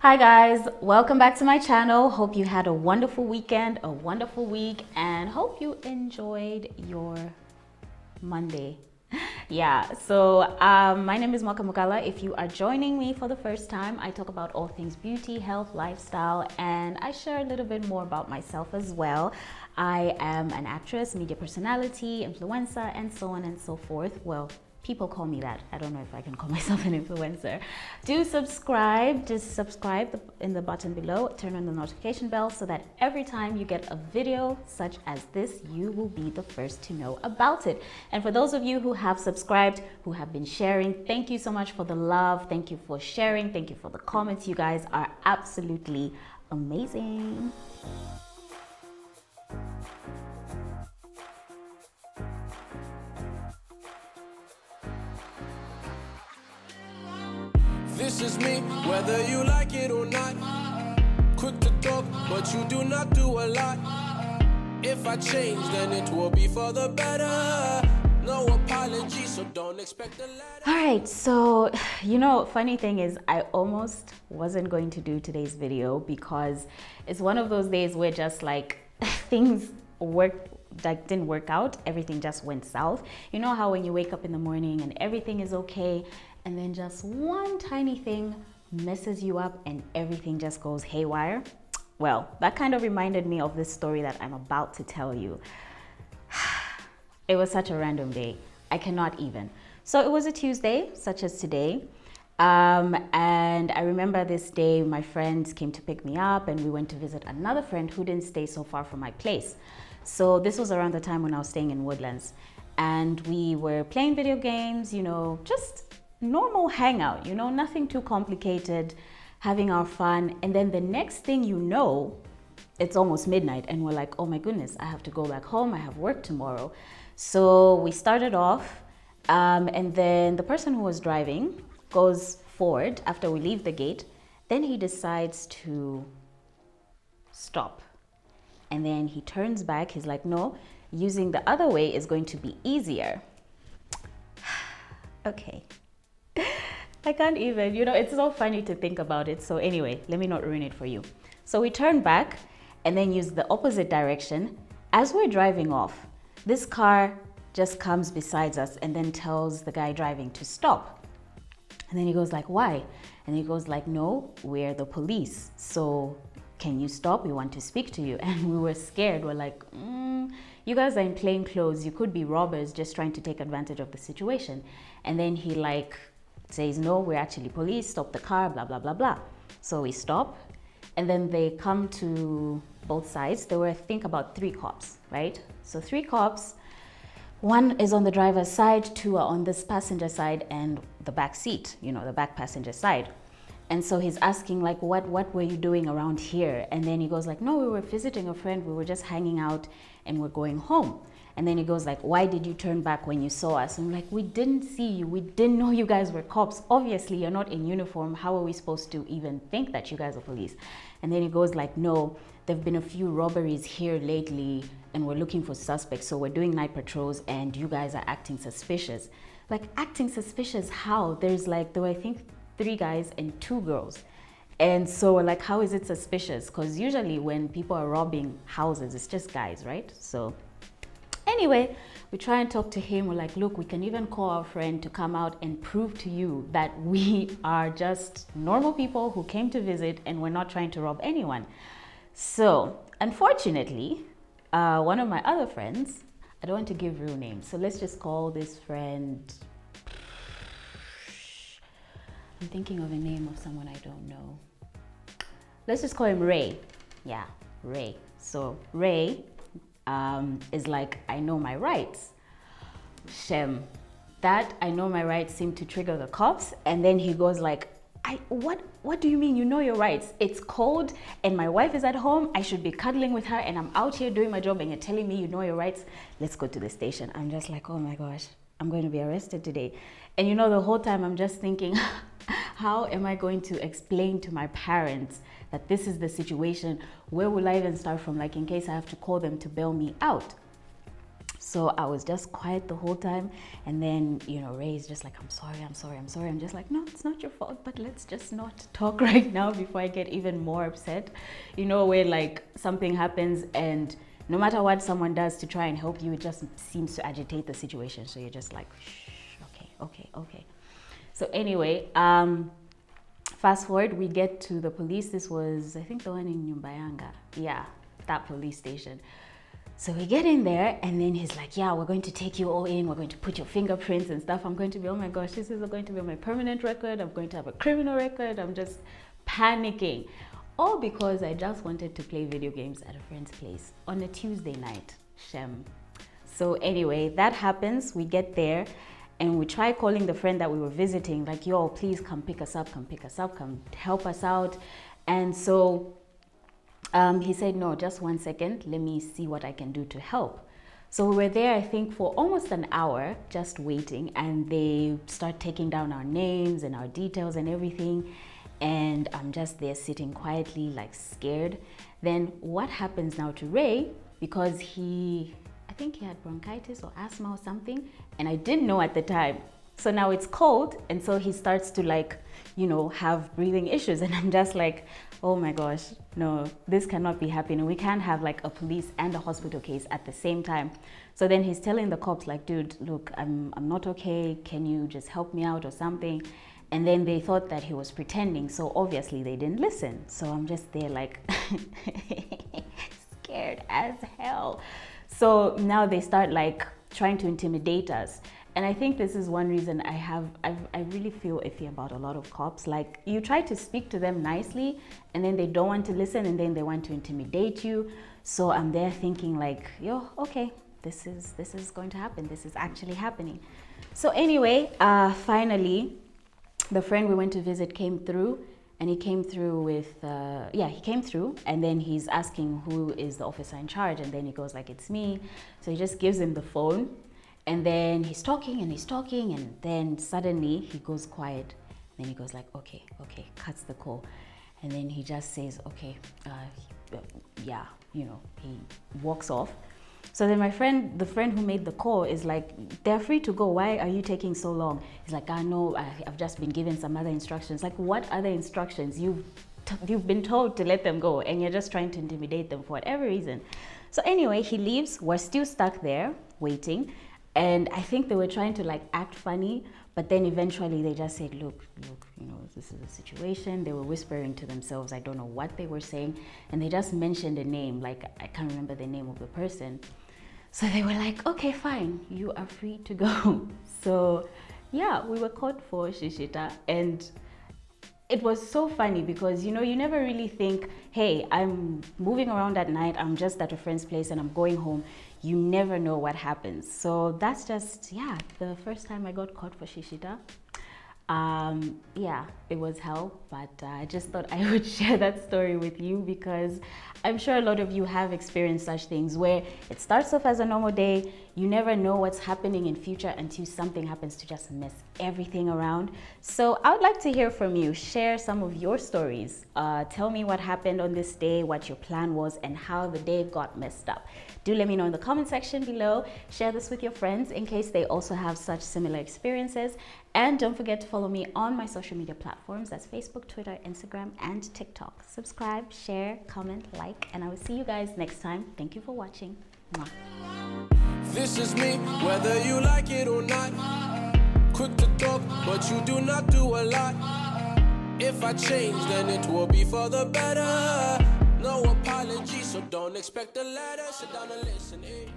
Hi guys, welcome back to my channel. Hope you had a wonderful weekend, a wonderful week, and hope you enjoyed your Monday. My name is Mwaka Mugala. If you are joining me for the first time, I talk about all things beauty, health, lifestyle, and I share a little bit more about myself as well. I am an actress, media personality, influencer, and so on and so forth. Well, people call me that. I don't know if I can call myself an influencer. Do subscribe. Just subscribe in the button below. Turn on the notification bell so that every time you get a video such as this, you will be the first to know about it. And for those of you who have subscribed, who have been sharing, thank you so much for the love. Thank you for sharing. Thank you for the comments. You guys are absolutely amazing. This is me, whether you like it or not. Quick to talk, but you do not do a lot. If I change, then it will be for the better. No apology, so don't expect a letter. All right, so funny thing is I almost wasn't going to do today's video because it's one of those days where just like things didn't work out. Everything just went south. You know how when you wake up in the morning and everything is okay, and then just one tiny thing messes you up and everything just goes haywire? Well, that kind of reminded me of this story that I'm about to tell you. It was such a random day. I cannot even. So it was a Tuesday, such as today. And I remember this day, my friends came to pick me up and we went to visit another friend who didn't stay so far from my place. So this was around the time when I was staying in Woodlands. And we were playing video games, just normal hangout, nothing too complicated, having our fun. And then the next thing you know, it's almost midnight and we're like, oh my goodness, I have to go back home. I have work tomorrow. So we started off and then the person who was driving goes forward after we leave the gate. Then he decides to stop. And then he turns back. He's like, no, using the other way is going to be easier. Okay. I can't even, it's so funny to think about it. So anyway, let me not ruin it for you. So we turn back and then use the opposite direction. As we're driving off, this car just comes beside us and then tells the guy driving to stop. And then he goes like, why? And he goes like, no, we're the police. So can you stop? We want to speak to you. And we were scared. We're like, you guys are in plain clothes. You could be robbers just trying to take advantage of the situation. And then he says, no, we're actually police, stop the car, blah, blah, blah, blah. So we stop and then they come to both sides. There were, I think, about 3 cops, right? So 3 cops, one is on the driver's side, 2 are on this passenger side and the back seat, the back passenger side. And so he's asking like, what were you doing around here? And then he goes like, no, we were visiting a friend. We were just hanging out and we're going home. And then he goes like, why did you turn back when you saw us? And I'm like, we didn't see you. We didn't know you guys were cops. Obviously, you're not in uniform. How are we supposed to even think that you guys are police? And then he goes like, no, there've been a few robberies here lately and we're looking for suspects. So we're doing night patrols and you guys are acting suspicious. Like, acting suspicious how? There were, I think, 3 guys and 2 girls. And so we're like, how is it suspicious? Because usually when people are robbing houses, it's just guys, right? So anyway, we try and talk to him. We're like, look, we can even call our friend to come out and prove to you that we are just normal people who came to visit and we're not trying to rob anyone. So unfortunately, one of my other friends, I don't want to give real names, so let's just call this friend, I'm thinking of a name of someone I don't know. Let's just call him Ray. Yeah, Ray. So Ray is like, I know my rights. Shem. That I know my rights seemed to trigger the cops. And then he goes like, what do you mean you know your rights? It's cold and my wife is at home. I should be cuddling with her and I'm out here doing my job and you're telling me you know your rights? Let's go to the station. I'm just like, oh my gosh, I'm going to be arrested today. And the whole time I'm just thinking, how am I going to explain to my parents that this is the situation? Where will I even start from? Like, in case I have to call them to bail me out. So I was just quiet the whole time. And then, you know, Ray's just like, I'm sorry. I'm just like, no, it's not your fault, but let's just not talk right now before I get even more upset. You know, where like something happens and no matter what someone does to try and help you, it just seems to agitate the situation. So you're just like, shh, okay. So anyway, fast forward, we get to the police. This was, I think, the one in Nyumbayanga. Yeah, that police station. So we get in there and then he's like, yeah, we're going to take you all in. We're going to put your fingerprints and stuff. I'm going to be, oh my gosh, this is going to be on my permanent record. I'm going to have a criminal record. I'm just panicking. All because I just wanted to play video games at a friend's place on a Tuesday night. Shem. So anyway, that happens. We get there and we try calling the friend that we were visiting, like, yo, please come pick us up, come help us out. And so he said, no, just 1 second. Let me see what I can do to help. So we were there, I think, for almost an hour, just waiting. And they start taking down our names and our details and everything. And I'm just there sitting quietly, like scared. Then what happens now to Ray, because I think he had bronchitis or asthma or something. And I didn't know at the time. So now it's cold. And so he starts to like, you know, have breathing issues. And I'm just like, oh my gosh, no, this cannot be happening. We can't have like a police and a hospital case at the same time. So then he's telling the cops like, dude, look, I'm not okay. Can you just help me out or something? And then they thought that he was pretending. So obviously they didn't listen. So I'm just there like scared as hell. So now they start like trying to intimidate us. And I think this is one reason I really feel iffy about a lot of cops. Like, you try to speak to them nicely and then they don't want to listen and then they want to intimidate you. So I'm there thinking like, yo, okay, this is going to happen. This is actually happening. So anyway, finally, the friend we went to visit came through, and he came through with, he came through, and then he's asking who is the officer in charge, and then he goes like, it's me. So he just gives him the phone. And then he's talking, and then suddenly he goes quiet. Then he goes like, okay, cuts the call. And then he just says, okay, yeah, you know, he walks off. So then the friend who made the call is like, they're free to go. Why are you taking so long? He's like, I know, I've just been given some other instructions. Like, what other instructions? You've been told to let them go and you're just trying to intimidate them for whatever reason. So anyway, he leaves. We're still stuck there waiting. And I think they were trying to like act funny, but then eventually they just said, look, you know, this is the situation. They were whispering to themselves. I don't know what they were saying. And they just mentioned a name, like I can't remember the name of the person. So they were like, okay, fine, you are free to go. So yeah, we were caught for shishita. And it was so funny because, you know, you never really think, hey, I'm moving around at night. I'm just at a friend's place and I'm going home. You never know what happens. So that's just, yeah, the first time I got caught for shishita. Yeah, it was hell, but I just thought I would share that story with you because I'm sure a lot of you have experienced such things where it starts off as a normal day. You never know what's happening in future until something happens to just mess everything around. So I would like to hear from you. Share some of your stories. Tell me what happened on this day, what your plan was, and how the day got messed up. Do let me know in the comment section below. Share this with your friends in case they also have such similar experiences. And don't forget to follow me on my social media platforms. That's Facebook, Twitter, Instagram, and TikTok. Subscribe, share, comment, like, and I will see you guys next time. Thank you for watching. Mwah. This is me, whether you like it or not. Quick to talk, but you do not do a lot. If I change, then it will be for the better. No apology, so don't expect a letter. Sit down and listen, eh?